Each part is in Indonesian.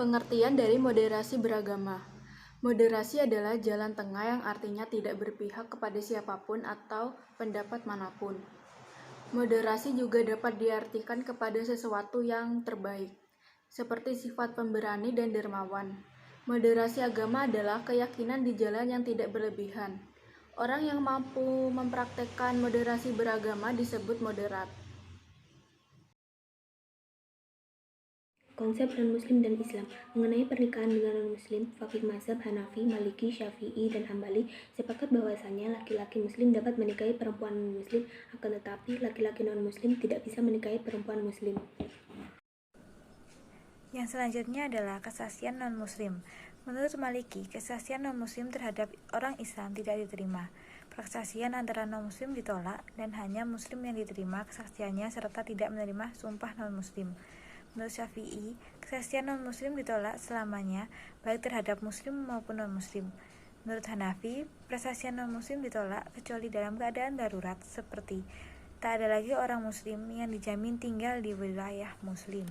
Pengertian dari moderasi beragama. Moderasi adalah jalan tengah yang artinya tidak berpihak kepada siapapun atau pendapat manapun. Moderasi juga dapat diartikan kepada sesuatu yang terbaik, seperti sifat pemberani dan dermawan. Moderasi agama adalah keyakinan di jalan yang tidak berlebihan. Orang yang mampu mempraktekkan moderasi beragama disebut moderat. Konsep non-Muslim dan Islam. Mengenai pernikahan dengan non-Muslim, Faqih mazhab Hanafi, Maliki, Syafi'i, dan Hambali sepakat bahwasanya laki-laki Muslim dapat menikahi perempuan non-Muslim, akan tetapi laki-laki non-Muslim tidak bisa menikahi perempuan Muslim. Yang selanjutnya adalah kesaksian non-Muslim. Menurut Maliki, kesaksian non-Muslim terhadap orang Islam tidak diterima. Persaksian antara non-Muslim ditolak dan hanya Muslim yang diterima kesaksiannya serta tidak menerima sumpah non-Muslim. Menurut Syafi'i, kesaksian non-Muslim ditolak selamanya, baik terhadap Muslim maupun non-Muslim. Menurut Hanafi, persaksian non-Muslim ditolak kecuali dalam keadaan darurat, seperti tak ada lagi orang Muslim yang dijamin tinggal di wilayah Muslim.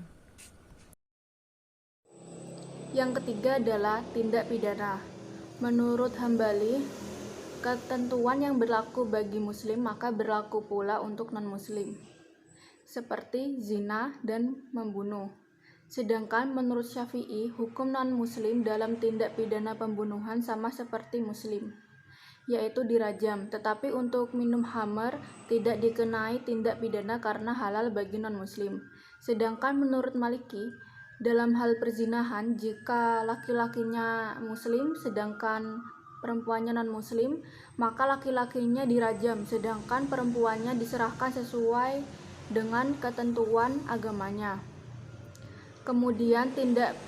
Yang ketiga adalah tindak pidana. Menurut Hambali, ketentuan yang berlaku bagi Muslim maka berlaku pula untuk non-Muslim, seperti zina dan membunuh. Sedangkan menurut Syafi'i, hukum non-Muslim dalam tindak pidana pembunuhan sama seperti Muslim, yaitu dirajam. Tetapi untuk minum khamar tidak dikenai tindak pidana karena halal bagi non-Muslim. Sedangkan menurut Maliki, dalam hal perzinahan, jika laki-lakinya Muslim sedangkan perempuannya non-Muslim, maka laki-lakinya dirajam, sedangkan perempuannya diserahkan sesuai dengan ketentuan agamanya. Kemudian tindak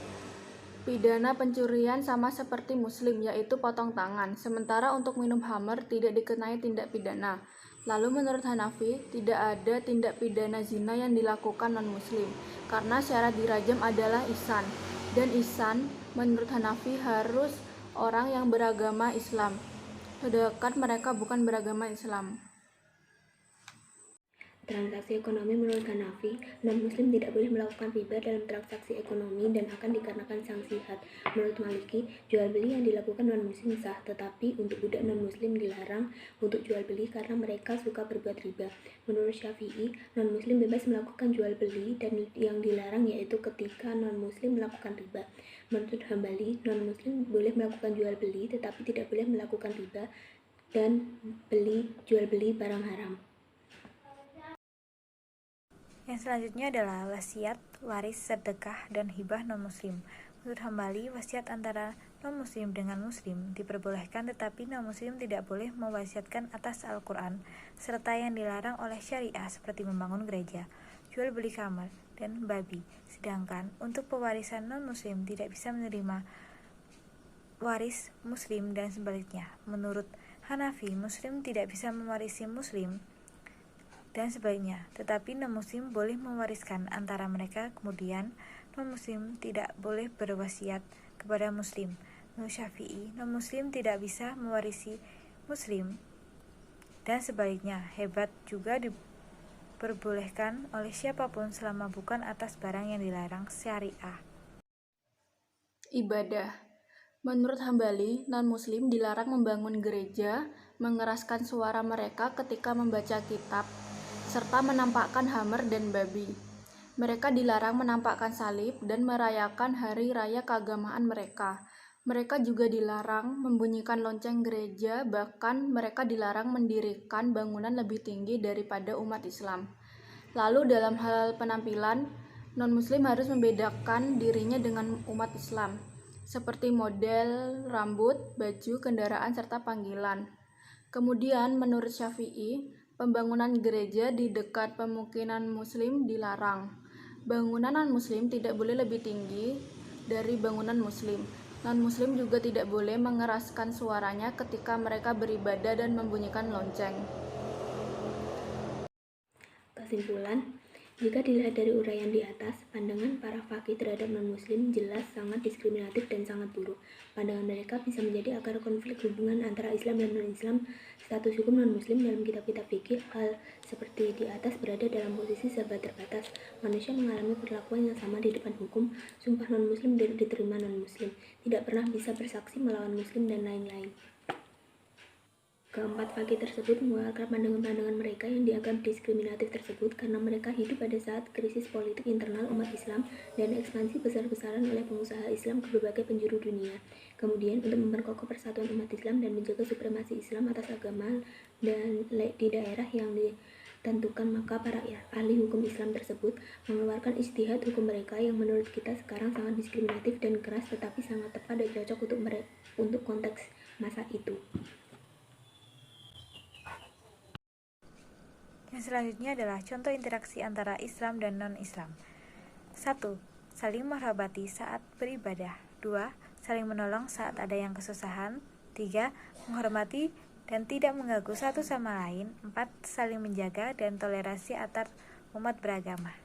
pidana pencurian sama seperti Muslim, yaitu potong tangan. Sementara untuk minum khamar tidak dikenai tindak pidana. Lalu menurut Hanafi, tidak ada tindak pidana zina yang dilakukan non-Muslim, karena syarat dirajam adalah ihsan. Dan ihsan menurut Hanafi harus orang yang beragama Islam, sedangkan mereka bukan beragama Islam. Transaksi ekonomi menurut Hanafi, non-Muslim tidak boleh melakukan riba dalam transaksi ekonomi dan akan dikarenakan sanksi had. Menurut Maliki, jual beli yang dilakukan non-Muslim sah, tetapi untuk budak non-Muslim dilarang untuk jual beli karena mereka suka berbuat riba. Menurut Syafi'i, non-Muslim bebas melakukan jual beli dan yang dilarang yaitu ketika non-Muslim melakukan riba. Menurut Hambali, non-Muslim boleh melakukan jual beli tetapi tidak boleh melakukan riba dan jual beli barang haram. Yang selanjutnya adalah wasiat, waris, sedekah, dan hibah non-Muslim. Menurut Hambali, wasiat antara non-Muslim dengan Muslim diperbolehkan, tetapi non-Muslim tidak boleh mewasiatkan atas Al-Quran, serta yang dilarang oleh syariah seperti membangun gereja, jual beli kamar, dan babi. Sedangkan untuk pewarisan non-Muslim tidak bisa menerima waris Muslim dan sebaliknya. Menurut Hanafi, Muslim tidak bisa mewarisi Muslim dan sebaliknya, tetapi non-Muslim boleh mewariskan antara mereka. Kemudian, non-Muslim tidak boleh berwasiat kepada Muslim. Menurut Syafi'i, non-Muslim tidak bisa mewarisi Muslim dan sebaliknya. Hebat juga diperbolehkan oleh siapapun selama bukan atas barang yang dilarang syariah. Ibadah. Menurut Hambali, non-Muslim dilarang membangun gereja, mengeraskan suara mereka ketika membaca kitab, serta menampakkan hammer dan babi. Mereka dilarang menampakkan salib dan merayakan hari raya keagamaan mereka. Mereka juga dilarang membunyikan lonceng gereja, bahkan mereka dilarang mendirikan bangunan lebih tinggi daripada umat Islam. Lalu dalam hal penampilan, non-Muslim harus membedakan dirinya dengan umat Islam, seperti model rambut, baju, kendaraan, serta panggilan. Kemudian menurut Syafi'i, pembangunan gereja di dekat pemukiman Muslim dilarang. Bangunan non-Muslim tidak boleh lebih tinggi dari bangunan Muslim. Non-Muslim juga tidak boleh mengeraskan suaranya ketika mereka beribadah dan membunyikan lonceng. Kesimpulan, Jika dilihat dari uraian di atas, pandangan para faqih terhadap non-muslim jelas sangat diskriminatif dan sangat buruk. Pandangan mereka bisa menjadi akar konflik hubungan antara Islam dan non-Islam. Status hukum non-muslim dalam kitab-kitab fikih hal seperti di atas berada dalam posisi serba terbatas. Manusia mengalami perlakuan yang sama di depan hukum. Sumpah non-muslim tidak diterima non-muslim, tidak pernah bisa bersaksi melawan muslim, dan lain-lain. Keempat faqih tersebut mengeluarkan pandangan-pandangan mereka yang dianggap diskriminatif tersebut karena mereka hidup pada saat krisis politik internal umat Islam dan ekspansi besar-besaran oleh pengusaha Islam ke berbagai penjuru dunia. Kemudian, untuk memperkokoh persatuan umat Islam dan menjaga supremasi Islam atas agama dan di daerah yang ditentukan, maka para ahli hukum Islam tersebut mengeluarkan ijtihad hukum mereka yang menurut kita sekarang sangat diskriminatif dan keras, tetapi sangat tepat dan cocok untuk konteks masa itu. Yang selanjutnya adalah contoh interaksi antara Islam dan non-Islam. 1. Saling menghormati saat beribadah. 2. Saling menolong saat ada yang kesusahan. 3. Menghormati dan tidak mengganggu satu sama lain. 4. Saling menjaga dan toleransi antar umat beragama.